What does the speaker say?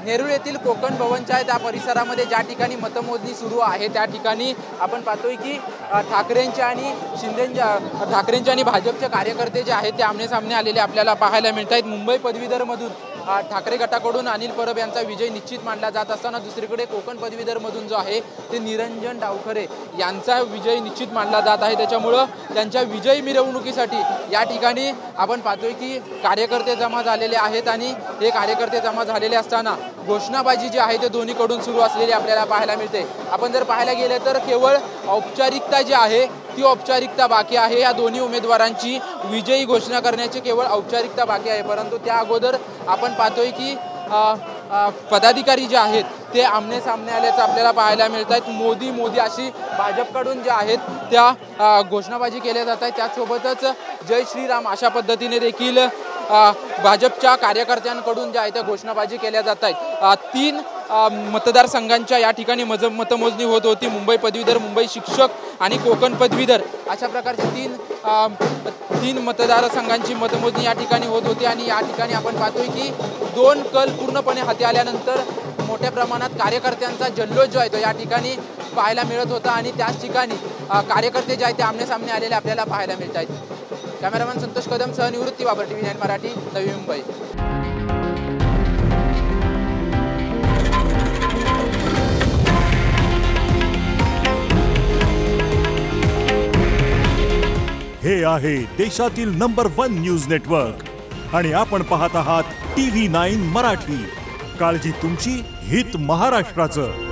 नेरूळ येथील कोकण भवनच्या त्या परिसरामध्ये ज्या ठिकाणी मतमोजणी सुरू आहे त्या ठिकाणी आपण पाहतोय की ठाकरेंच्या आणि भाजपचे कार्यकर्ते जे आहेत ते आमने-सामने आलेले आपल्याला पाहायला मिळत आहेत। मुंबई पदवीधरमधून ठाकरे गटाकडून अनिल परब यांचा विजय निश्चित मानला जात असताना दुसरीकडे कोकण पदवीधरमधून जो आहे ते निरंजन डावखरे यांचा विजय निश्चित मानला जात आहे। त्याच्यामुळे त्यांच्या विजय मिरवणुकीसाठी या ठिकाणी आपण पाहतोय की कार्यकर्ते जमा झालेले आहेत आणि हे कार्यकर्ते जमा झालेले असताना घोषणाबाजी जी आहे ते दोन्हीकडून सुरू असलेली आपल्याला पाहायला मिळते। आपण जर पाहायला गेले तर केवळ औपचारिकता जी आहे ती औपचारिकता बाकी आहे। या दोन्ही उमेदवारांची विजयी घोषणा करण्याची केवळ औपचारिकता बाकी आहे, परंतु त्या अगोदर आपण पाहतोय की पदाधिकारी जे आहेत ते आमने सामने आल्याचं आपल्याला पाहायला मिळत आहेत। मोदी अशी भाजपकडून जे आहेत त्या घोषणाबाजी केल्या जात आहे। त्यासोबतच जय श्रीराम अशा पद्धतीने देखील भाजपच्या कार्यकर्त्यांकडून ज्या आहे त्या घोषणाबाजी केल्या जात आहेत। 3 मतदारसंघांच्या या ठिकाणी मतमोजणी होत होती। मुंबई पदवीधर, मुंबई शिक्षक आणि कोकण पदवीधर अशा प्रकारचे 3 मतदारसंघांची मतमोजणी या ठिकाणी होत होती आणि या ठिकाणी आपण पाहतोय की 2 कल पूर्णपणे हाती आल्यानंतर मोठ्या प्रमाणात कार्यकर्त्यांचा जल्लोष जो आहे तो या ठिकाणी पाहायला मिळत होता आणि त्याच ठिकाणी कार्यकर्ते जे आहेत ते आमने सामने आलेले आपल्याला पाहायला मिळत आहेत। कॅमेरामॅन संतोष कदम सह निवृत्ती बाबर, TV9 मराठी, नवी मुंबई। हे आहे देशातील नंबर 1 न्यूज नेटवर्क आणि आपण पाहत आहात TV9 मराठी। काळजी तुमची, हित महाराष्ट्राचं।